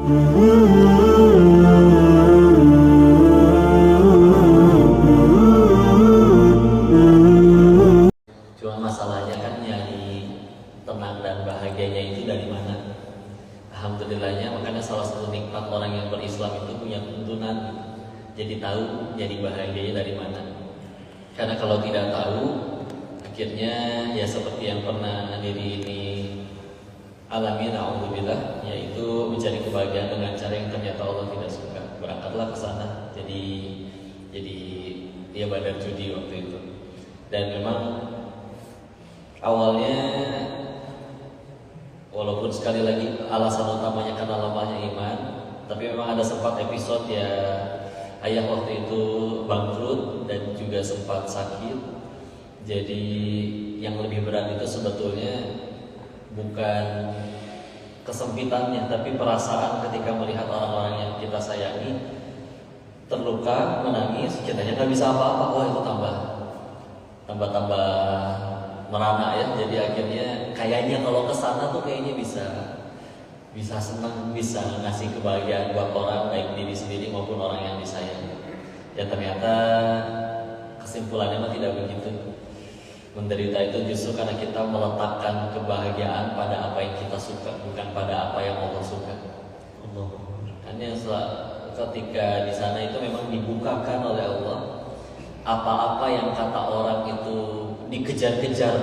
Cuma masalahnya kan nyari tenang dan bahagianya itu dari mana? Alhamdulillahnya, makanya salah satu nikmat orang yang berislam itu punya tuntunan. Jadi tahu jadi bahagianya dari mana. Karena kalau tidak tahu, akhirnya ya seperti yang pernah diri ini alami, na'udzubillah, yaitu mencari kebahagiaan dengan cara yang ternyata Allah tidak suka. Berangkatlah ke sana. Jadi dia badar judi waktu itu. Dan memang awalnya, walaupun sekali lagi alasan utamanya karena lemahnya iman, tapi memang ada sempat episode ya ayah waktu itu bangkrut dan juga sempat sakit. Jadi yang lebih berat itu sebetulnya bukan kesempitannya, tapi perasaan ketika melihat orang-orang yang kita sayangi terluka, menangis, kitanya nggak bisa apa-apa. Wah, itu tambah merana ya. Jadi akhirnya kayaknya kalau kesana tuh kayaknya bisa senang, bisa ngasih kebahagiaan buat orang, baik diri sendiri maupun orang yang disayangi. Ya ternyata kesimpulannya mah tidak begitu. Menderita itu justru karena kita meletakkan kebahagiaan pada apa yang kita suka, bukan pada apa yang Allah suka. Allah. Hanya ketika di sana itu memang dibukakan oleh Allah apa-apa yang kata orang itu dikejar-kejar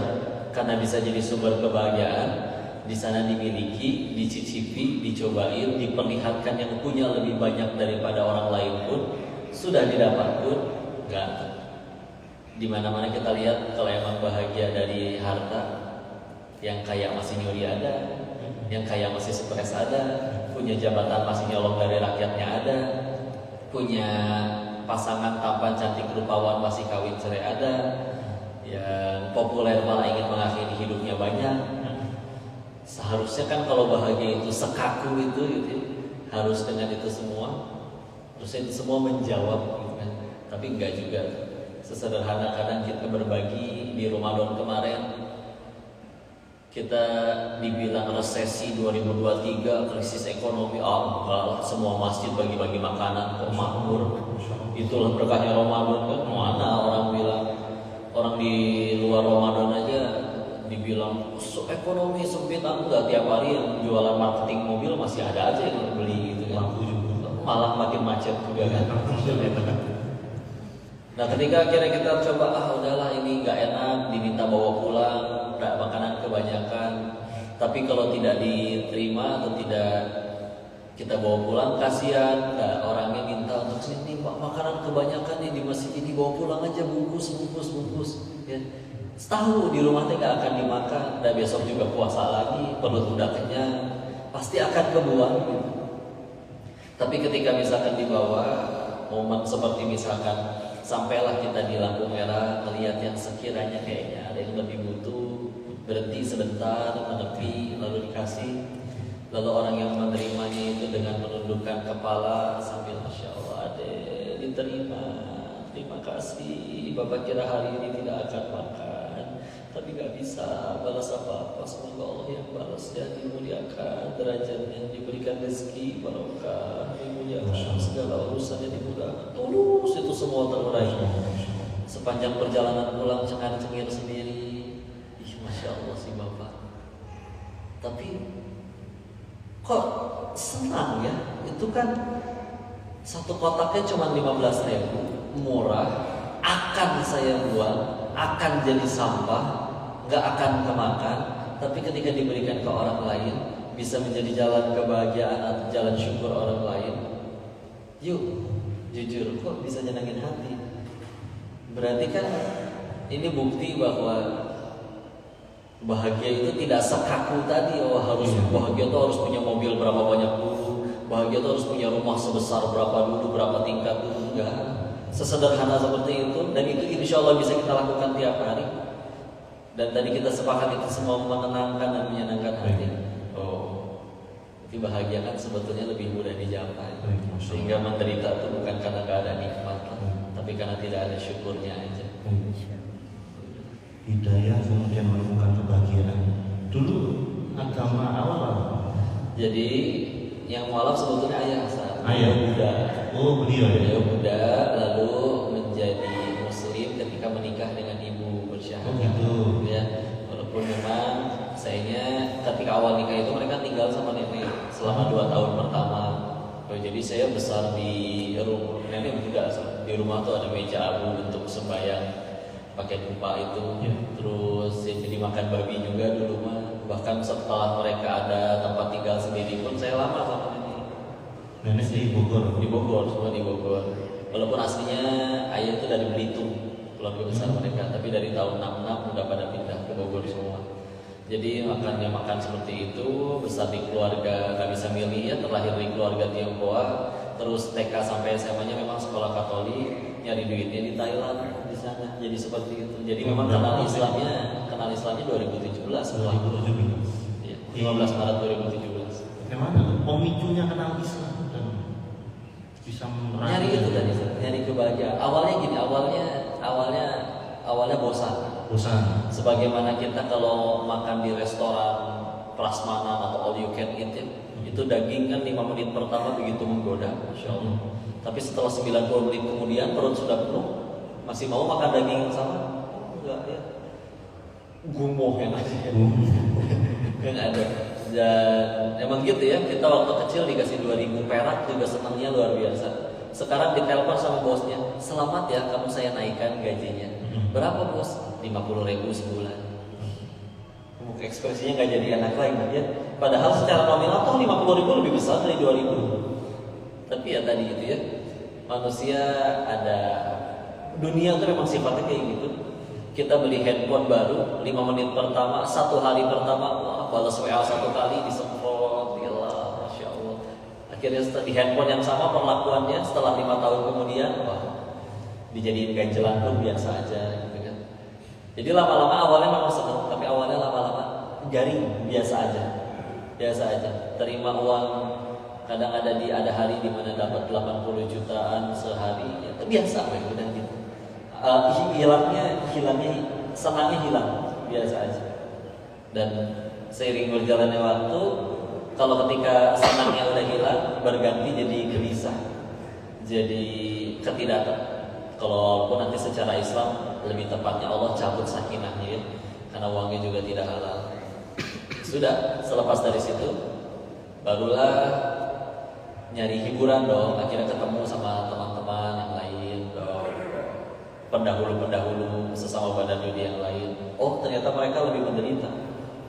karena bisa jadi sumber kebahagiaan, di sana dimiliki, dicicipi, dicobain, diperlihatkan yang punya lebih banyak daripada orang lain pun, sudah didapat pun enggak. Di mana-mana kita lihat kalau emang bahagia dari harta, yang kaya masih nyuri ada, yang kaya masih stres ada, punya jabatan masih nyolong dari rakyatnya ada, punya pasangan tampan cantik rupawan masih kawin cerai ada, yang populer malah ingin mengakhiri hidupnya banyak. Seharusnya kan kalau bahagia itu sekaku itu gitu, harus dengan itu semua, harusnya itu semua menjawab gitu kan. Tapi enggak juga. Sesederhana kadang kita berbagi di Ramadan kemarin, kita dibilang resesi 2023, krisis ekonomi, enggak lah, semua masjid bagi-bagi makanan kok makmur. Itulah berkahnya Ramadan kan. Mana orang bilang, orang di luar Ramadan aja dibilang ekonomi sempit, enggak, tiap hari yang jualan marketing mobil masih ada aja yang beli gitu kan. Malah makin macet juga kan. Nah ketika akhirnya kita coba, udahlah ini nggak enak, diminta bawa pulang, makanan kebanyakan. Tapi kalau tidak diterima atau tidak kita bawa pulang, kasihan. Orangnya minta untuk sini, Pak, makanan kebanyakan nih di masjid ini, bawa pulang aja, bungkus. Ya. Setahun di rumah nggak akan dimakan, dan besok juga puasa lagi, perut udah kenyang, pasti akan kebuang. Gitu. Tapi ketika misalkan dibawa momen seperti misalkan sampailah kita di lampu merah, melihat yang sekiranya kayaknya ada yang lebih butuh, berhenti sebentar, menepi, lalu dikasih. Lalu orang yang menerimanya itu dengan menundukkan kepala sambil Masya Allah, Ade, diterima, terima kasih. Bapak kira hari ini tidak akan makan, tapi gak bisa balas apa-apa. Semoga Allah yang balas dan dimuliakan derajatnya, diberikan rezeki barokah, dimuliakan segala urusannya, dimudahkan. Tulus itu semua terurai. Sepanjang perjalanan pulang cengar-cengir sendiri. Masya Allah si Bapak. Tapi kok senang ya? Itu kan satu kotaknya cuma 15.000, murah, akan saya buang, akan jadi sampah, nggak akan kemakan. Tapi ketika diberikan ke orang lain, bisa menjadi jalan kebahagiaan atau jalan syukur orang lain. Yuk, jujur, kok bisa nyenangin hati? Berarti kan ini bukti bahwa bahagia itu tidak sekaku tadi. Harus bahagia itu harus punya mobil berapa banyak dulu, bahagia itu harus punya rumah sebesar berapa dulu, berapa tingkat dulu. Enggak, sesederhana seperti itu. Dan itu insya Allah bisa kita lakukan tiap hari. Dan tadi kita sepakat itu semua menenangkan dan menyenangkan hati. Jadi bahagia kan sebetulnya lebih mudah dicapai. Sehingga menderita itu bukan karena gak ada nikmat, tapi karena tidak ada syukurnya aja. Hidayah kemudian menemukan kebahagiaan. Dulu agama awal. Jadi Yang mualaf sebetulnya ayah Hasan. Ayah Buddha. Oh, beliau ya. Beliau Buddha lalu menjadi muslim ketika menikah dengan ibu bersyahadat. Oh gitu. Ya, walaupun memang sayanya ketika awal nikah itu mereka tinggal sama nenek selama 2 tahun pertama. Jadi saya besar di rumah nenek Buddha. Di rumah tuh ada meja abu bentuk sembayang pakai dupa itu. Ya. Terus ya, jadi makan babi juga dulu mah. Bahkan setelah mereka ada tempat tinggal sendiri pun saya lama sama nenek. Nenek di Bogor. Di Bogor, semua di Bogor. Walaupun aslinya ayah itu dari Belitung, keluarga besar mereka, tapi dari tahun 66 udah pada pindah ke Bogor semua. Jadi makannya makan seperti itu, besar di keluarga nggak bisa milih ya, terlahir di keluarga Tionghoa, terus TK sampai SMA-nya memang sekolah Katolik, nyari duitnya di Thailand di sana. Jadi seperti itu. Jadi memang kenal Islamnya 2017. 2017. Ya, 15 Maret 2017. Bagaimana tuh pemicunya kenal Islam dan bisa Nyari itu tadi, nyari kebahagiaan. Awalnya gini, awalnya bosan. bosan. Sebagaimana kita kalau makan di restoran prasmanan atau all you can eat ya, itu daging kan 5 menit pertama begitu menggoda, Masya Allah. Tapi setelah 90 menit kemudian perut sudah penuh, masih mau makan daging yang sama? Enggak ya. Gumoh yang ada. Yang ada. Dan emang gitu ya, kita waktu kecil dikasih 2000 perak juga senangnya luar biasa. Sekarang ditelepon sama bosnya, selamat ya kamu saya naikkan gajinya. Berapa bos? 50.000 sebulan. Ekspresinya nggak jadi enak lagi ya. Padahal secara nominal tuh 50.000 lebih besar dari 2.000. Tapi ya tadi gitu ya, manusia ada, dunia tuh memang sifatnya kayak gitu. Kita beli handphone baru 5 menit pertama, 1 hari pertama, wah balas WA 1 kali disemprot, gila, Masya Allah. Akhirnya di handphone yang sama perlakuannya setelah 5 tahun kemudian, wah dijadiin ganjelan pun biasa aja gitu kan. Jadi lama-lama awalnya memang senang, tapi awalnya lama-lama garing, biasa aja. Terima uang kadang ada hari di mana dapat 80 jutaan sehari, ya biasa udah gitu. Hilangnya senangnya hilang, biasa aja. Dan seiring berjalannya waktu, kalau ketika senangnya udah hilang, berganti jadi gelisah, jadi ketidaktenangan. Kalau pun nanti secara Islam lebih tepatnya Allah cabut sakinahnya ya, karena uangnya juga tidak halal. Sudah selepas dari situ barulah nyari hiburan dong. Akhirnya ketemu sama teman-teman yang lain dong, pendahulu sesama badan dunia yang lain. Oh ternyata mereka lebih menderita.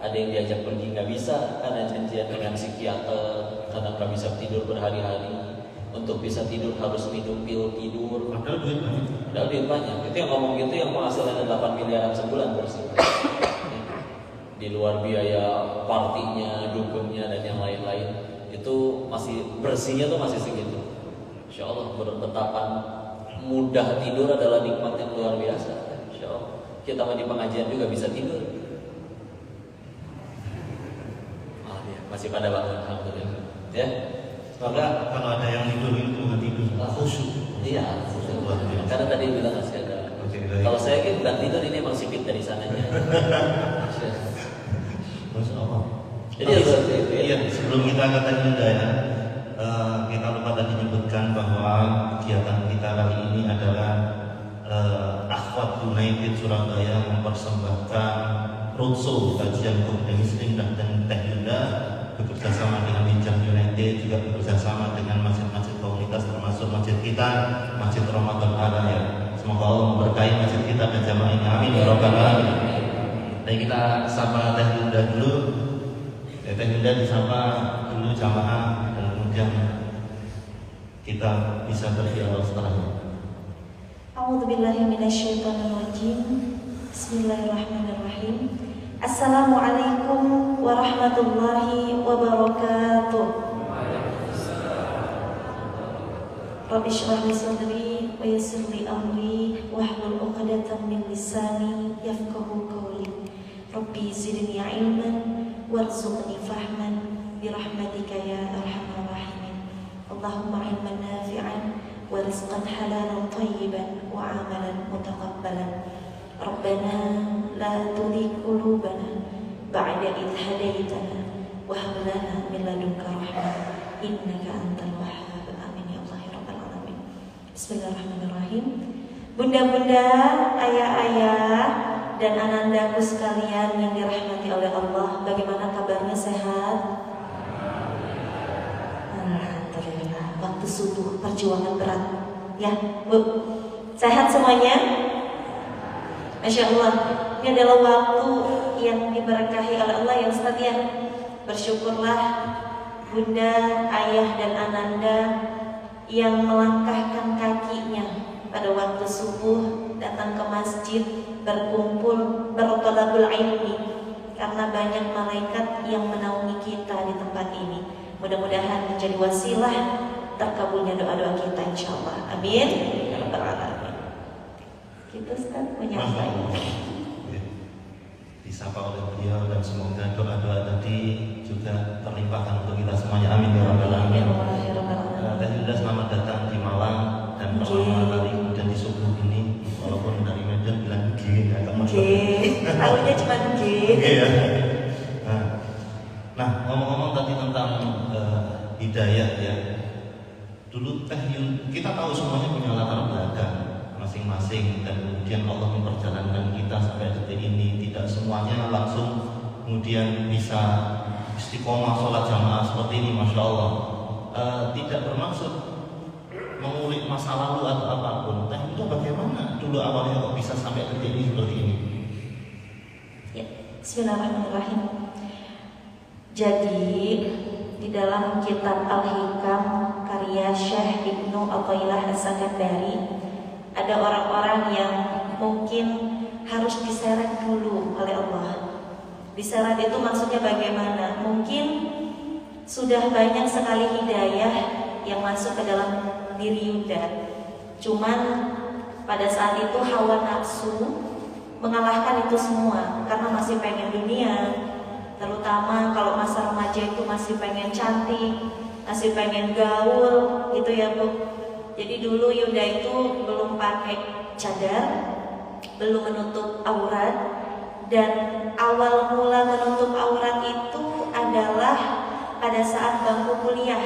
Ada yang diajak pergi nggak bisa karena janjian dengan psikiater, karena nggak bisa tidur berhari-hari. Untuk bisa tidur harus minum pil tidur. Padahal duit banyak. Itu yang ngomong gitu yang penghasilannya 8 miliaran sebulan bersih. Di luar biaya partinya, dugemnya dan yang lain-lain. Itu masih bersihnya tuh masih segitu. Insya Allah bertetapan mudah tidur adalah nikmat yang luar biasa. Insya Allah kita di pengajian juga bisa tidur. Masih pada bangun, alhamdulillah. Ya. Maka kalau ada yang tidur itu nggak tidur, khusyuk. Iya, karena tadi bilang masih ada. Kalau saya kan bukan tidur, ini emang sipit dari sananya. Masya Allah. Jadi seperti itu ya. Iya, sebelum kita ke Tenda ya, kita lupa tadi menyebutkan bahwa kegiatan kita kali ini adalah Akhwat United Surabaya mempersembahkan roadshow kajian Kopda Muslim dan Teh Yunda bekerjasama dengan Linjang United, juga bekerjasama dengan masjid-masjid komunitas termasuk masjid kita, Masjid Ramadan Ala ya. Semoga Allah memberkahi masjid kita dan jamaah ini, amin ya rabbal alamin. Dan kita sapa Teh Yunda dulu. Teh Yunda disapa dulu jamaah dan kemudian kita bisa berdialog setelahnya. A'udzubillahi minasyaitonirrajim. Bismillahirrahmanirrahim. Assalamualaikum warahmatullahi wabarakatuh. Rabbi shrah li sadri wa yassir li amri wahlul 'uqdatam min lisani yafqahu qawli. Rabbi zidni 'ilman warzuqni fahman bi rahmatika ya arhamar rahimin. Allahumma 'ilman nafi'an wa rizqan halalan thayyiban wa 'amalan mutaqabbalan. Rabbana la tuzigh qulubana ba'da idh hadaytana wa hab lana min ladunka rahmah innaka antal wahhab. Amin ya Allah ya rabbal alamin. Bismillahirrahmanirrahim. Bunda-bunda, ayah-ayah, dan anandaku sekalian yang dirahmati oleh Allah, bagaimana kabarnya, sehat? Alhamdulillah. Waktu subuh perjuangan berat, ya Bu. Sehat semuanya? Masya Allah. Ini adalah waktu yang diberkahi oleh Allah yang setia. Bersyukurlah bunda, ayah, dan ananda yang melangkahkan kakinya pada waktu subuh, datang ke masjid, berkumpul, bertolabul ilmi, karena banyak malaikat yang menaungi kita di tempat ini. Mudah-mudahan menjadi wasilah terkabulnya doa-doa kita insyaallah. Amin ya rabbal alamin. Kita Ustaz menyampaikan disapa oleh beliau, dan semoga doa-doa tadi juga terlimpahkan untuk kita semuanya. Amin ya rabbal alamin. Teh Hilda, selamat datang di Malang dan pertama kali kemudian di subuh ini, walaupun dari Medan bilang G, agak masuk. Tahunya cuma G. Ya. Nah, ngomong-ngomong tadi tentang hidayah ya. Dulu kita tahu semuanya punya latar belakang masing-masing, dan kemudian Allah memperjalankan kita sampai detik ini. Tidak semuanya langsung kemudian bisa istiqomah sholat jamaah seperti ini, masya Allah. Tidak bermaksud mengulik masa lalu atau apapun. Tapi itu bagaimana dulu awalnya kok bisa sampai detik ini seperti ini? Ya, bismillahirrahmanirrahim. Jadi di dalam kitab Al-Hikam karya Syekh Ibnu Athaillah As-Sakandari, ada orang-orang yang mungkin harus diseret dulu oleh Allah. Diseret itu maksudnya bagaimana? Mungkin sudah banyak sekali hidayah yang masuk ke dalam diri Yuda. Cuman pada saat itu hawa nafsu mengalahkan itu semua, karena masih pengen dunia. Terutama kalau masa remaja itu masih pengen cantik, masih pengen gaul gitu ya Bu. Jadi dulu Yuda itu belum pakai cadar, belum menutup aurat, dan awal mula menutup aurat itu adalah pada saat bangku kuliah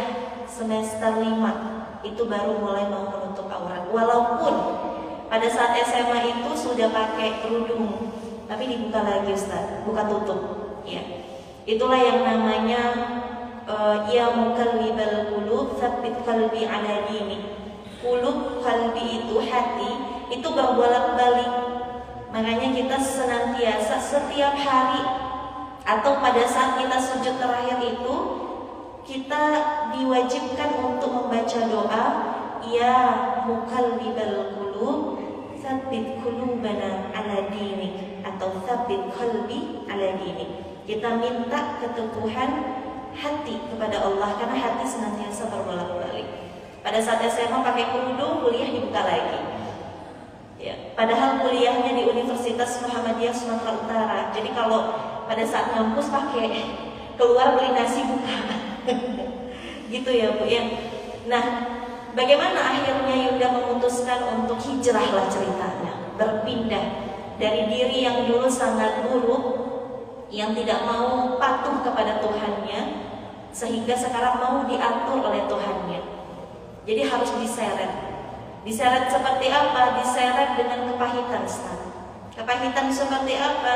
semester 5 itu baru mulai mau menutup aurat. Walaupun pada saat SMA itu sudah pakai kerudung, tapi dibuka lagi Ustaz, buka tutup. Ya, itulah yang namanya ya mukallibal qulub tsabbit qalbi ala dini. Qulub, qalbi itu hati, itu berbolak-balik. Makanya kita senantiasa setiap hari atau pada saat kita sujud terakhir itu, kita diwajibkan untuk membaca doa ya mukallibal qulub tsabbit qulubana ala dinik, atau tsabbit qalbi ala dinik. Kita minta keteguhan hati kepada Allah, karena hati senantiasa berbolak-balik. Pada saat SMA pakai kerudung, kuliah dibuka lagi. Ya, padahal kuliahnya di Universitas Muhammadiyah Sumatera Utara. Jadi kalau pada saat ngampus pakai keluar beli nasi buka. Gitu ya Bu ya. Nah, bagaimana akhirnya Yunda memutuskan untuk hijrahlah ceritanya, berpindah dari diri yang dulu sangat buruk, yang tidak mau patuh kepada Tuhannya, sehingga sekarang mau diatur oleh Tuhannya. Jadi harus diseret. Diseret seperti apa? Diseret dengan kepahitan, Ustaz. Kepahitan seperti apa?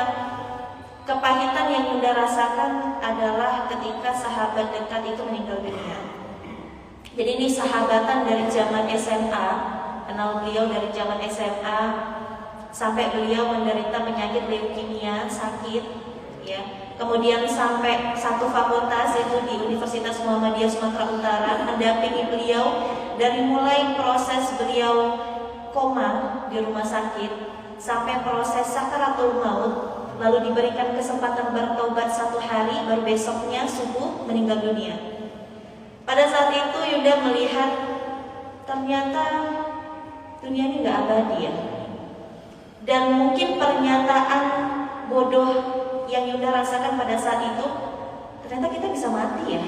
Kepahitan yang Yunda rasakan adalah ketika sahabat dekat itu meninggal dunia. Jadi ini sahabatan dari zaman SMA, kenal beliau dari zaman SMA sampai beliau menderita penyakit leukemia, sakit, ya. Kemudian sampai satu fakultas itu di Universitas Muhammadiyah Sumatera Utara mendampingi beliau dari mulai proses beliau koma di rumah sakit sampai proses sakaratul maut, lalu diberikan kesempatan bertaubat 1 hari, baru besoknya subuh meninggal dunia. Pada saat itu Yunda melihat ternyata dunia ini nggak abadi ya. Dan mungkin pernyataan bodoh yang Yunda rasakan pada saat itu, ternyata kita bisa mati ya.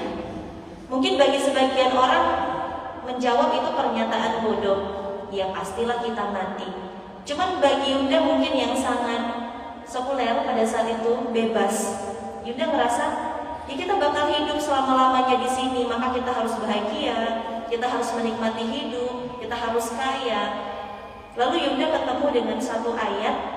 Mungkin bagi sebagian orang menjawab itu pernyataan bodoh, ya pastilah kita mati. Cuman bagi Yunda mungkin yang sangat sekuler pada saat itu, bebas, Yunda ngerasa ya kita bakal hidup selama-lamanya di sini, maka kita harus bahagia, kita harus menikmati hidup, kita harus kaya. Lalu Yunda ketemu dengan satu ayat